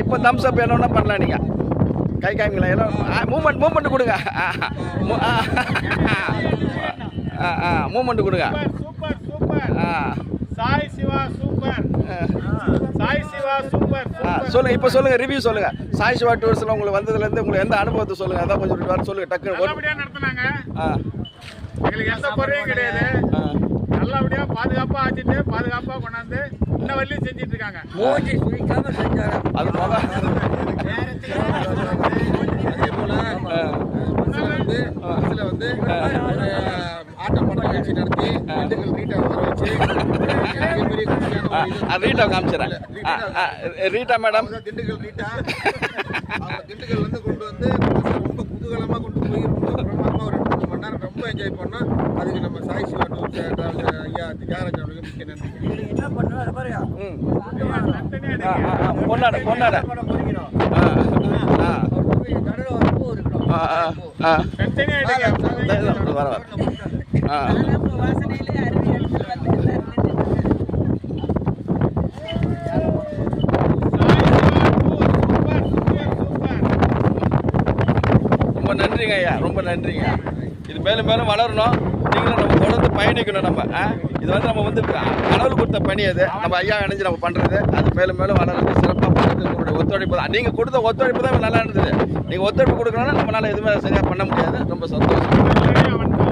இப்போ தம்ஸ் அப் என்னன்னா பண்ணலாம் நீங்கள். கை காமிங்களா எல்லாம் மூமெண்ட் கொடுங்க. மூமெண்ட் கொடுங்க. Super super. Sai Shiva super. Sai Shiva super. சொல்லுங்க, இப்போ சொல்லுங்க, ரிவ்யூ சொல்லுங்க. சாய் சிவா டூர்ஸ்ல உங்களுக்கு வந்ததுலேருந்து உங்களுக்கு எந்த அனுபவத்தை சொல்லுங்க. அதான் கொஞ்சம் வர சொல்லுங்க டக்குனு. நல்லபடியா நடத்துனாங்க. எங்களுக்கு எந்த குறையும் கிடையாது. நல்லபடியா பாதுகாப்பா ஆச்சிட்டு பாதுகாப்பா கொண்டாந்து இன்ன வரையிலும் செஞ்சுட்டு இருக்காங்க. மோடி சுழிக்காம செஞ்சாங்க. அது போல ரீட்டா காமிச்சிடறேன். ரீட்டா மேடம் திண்டுக்கல் ரீட்டா திண்டுக்கல் வந்து கொண்டு வந்து ரொம்ப குதூகலமாக கொண்டு போய் ரொம்ப பிரமாதமாக ஒரு 2-3 மணி நேரம் ரொம்ப என்ஜாய் பண்ணோம். அதுக்கு நம்ம சாய் சிவா டூர்ஸ் டிராவல்ஸ் ஐயா தியாகராஜ் அவர்களுக்கு மிக்க நன்றி. என்ன பண்ணுவாரு பாருங்க. கொண்டாட கொண்டாட ரொம்ப நன்றிங்க ஐயா, ரொம்ப நன்றிங்க. இது மேலும் மேலும் வளரணும். நீங்களும் நம்ம தொடர்ந்து பயணிக்கணும். நம்ம இது வந்து நம்ம வந்து கடவுள் கொடுத்த பணி. அது நம்ம ஐயா இணைஞ்சு நம்ம பண்ணுறது. அது மேலும் மேலும் வளர்றது, சிறப்பாக பண்ணுறது உங்களுடைய ஒத்துழைப்பு தான். நீங்கள் கொடுத்த ஒத்துழைப்பு தான் நல்லா இருந்தது. நீங்கள் ஒத்துழைப்பு கொடுக்கணும்னா நம்மளால் எதுவுமே சரியாக பண்ண முடியாது. ரொம்ப சந்தோஷம்.